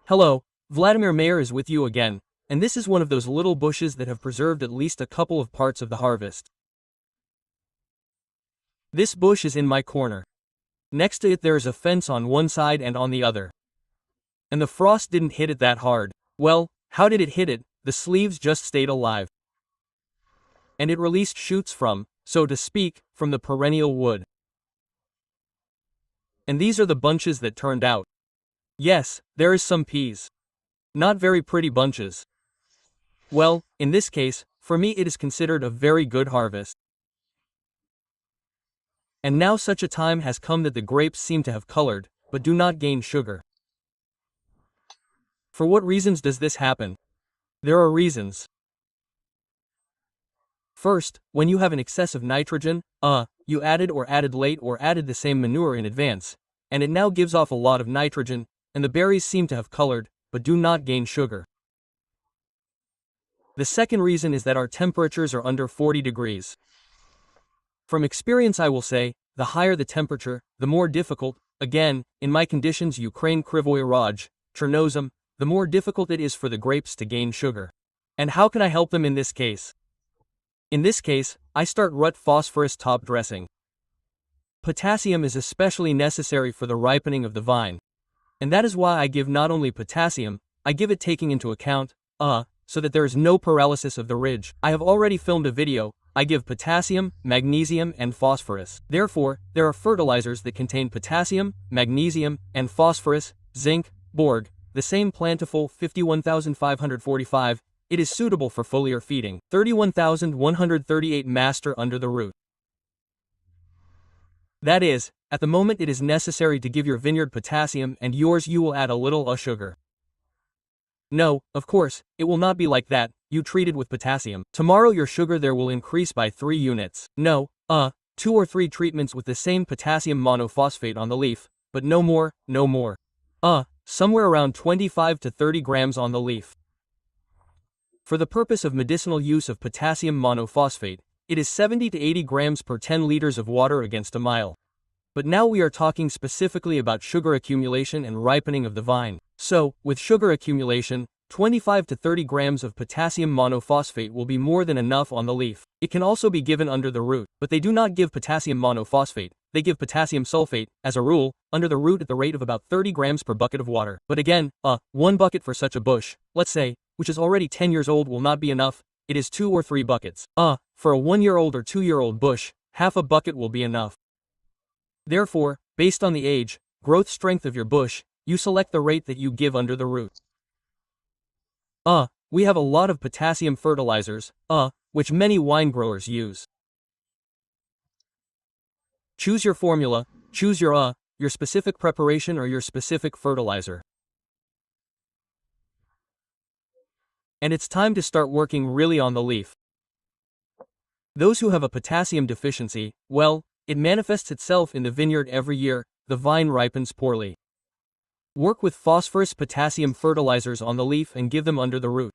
Hello, Vladimir Maier is with you again, and this is one of those little bushes that have preserved at least a couple of parts of the harvest. This bush is in my corner. Next to it there is a fence on one side and on the other. And the frost didn't hit it that hard. Well, how did it hit it? The sleeves just stayed alive. And it released shoots from, so to speak, from the perennial wood. And these are the bunches that turned out. Yes, there is some peas. Not very pretty bunches. Well, in this case, for me it is considered a very good harvest. And now such a time has come that the grapes seem to have colored, but do not gain sugar. For what reasons does this happen? There are reasons. First, when you have an excess of nitrogen, you added late or added the same manure in advance, and it now gives off a lot of nitrogen, and the berries seem to have colored, but do not gain sugar. The second reason is that our temperatures are under 40 degrees. From experience I will say, the higher the temperature, the more difficult, again, in my conditions Ukraine Krivoy Raj, Chernozem, the more difficult it is for the grapes to gain sugar. And how can I help them in this case? In this case, I start root phosphorus top dressing. Potassium is especially necessary for the ripening of the vine. And that is why I give not only potassium, I give it taking into account, so that there is no paralysis of the ridge. I have already filmed a video, I give potassium, magnesium and phosphorus. Therefore, there are fertilizers that contain potassium, magnesium, and phosphorus, zinc, borg, the same plentiful 51,545, it is suitable for foliar feeding. 31,138 master under the root. That is, at the moment it is necessary to give your vineyard potassium and yours you will add a little sugar. No, of course, it will not be like that, you treat it with potassium. Tomorrow your sugar there will increase by 3 units. No, 2 or 3 treatments with the same potassium monophosphate on the leaf, but no more, no more. Somewhere around 25 to 30 grams on the leaf. For the purpose of medicinal use of potassium monophosphate, it is 70 to 80 grams per 10 liters of water against a mile. But now we are talking specifically about sugar accumulation and ripening of the vine. So, with sugar accumulation, 25 to 30 grams of potassium monophosphate will be more than enough on the leaf. It can also be given under the root, but they do not give potassium monophosphate, they give potassium sulfate, as a rule, under the root at the rate of about 30 grams per bucket of water. But again, 1 bucket for such a bush, let's say, which is already 10 years old will not be enough, it is 2 or 3 buckets. For a 1-year-old or 2-year-old bush, half a bucket will be enough. Therefore, based on the age, growth strength of your bush, you select the rate that you give under the root. We have a lot of potassium fertilizers, which many wine growers use. Choose your formula, choose your specific preparation or your specific fertilizer. And it's time to start working really on the leaf. Those who have a potassium deficiency, well, it manifests itself in the vineyard every year, the vine ripens poorly. Work with phosphorus potassium fertilizers on the leaf and give them under the root.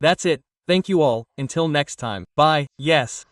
That's it, thank you all, until next time, bye, yes.